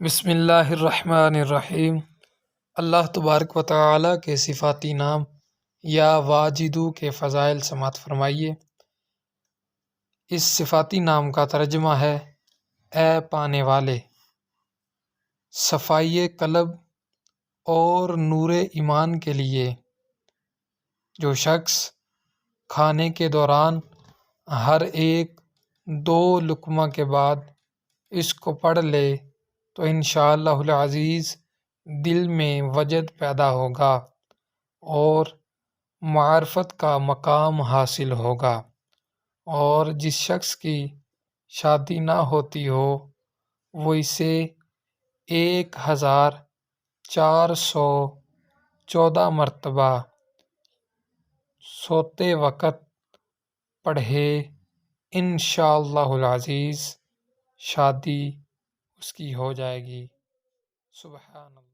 بسم اللہ الرحمن الرحیم۔ اللہ تبارک و تعالیٰ کے صفاتی نام یا واجدو کے فضائل سماعت فرمائیے۔ اس صفاتی نام کا ترجمہ ہے اے پانے والے، صفائی قلب اور نور ایمان کے لیے۔ جو شخص کھانے کے دوران ہر ایک 2 لقمہ کے بعد اس کو پڑھ لے تو انشاءاللہ العزیز دل میں وجد پیدا ہوگا اور معرفت کا مقام حاصل ہوگا، اور جس شخص کی شادی نہ ہوتی ہو وہ اسے 1414 مرتبہ سوتے وقت پڑھے، انشاءاللہ العزیز شادی اس کی ہو جائے گی۔ سبحان اللہ۔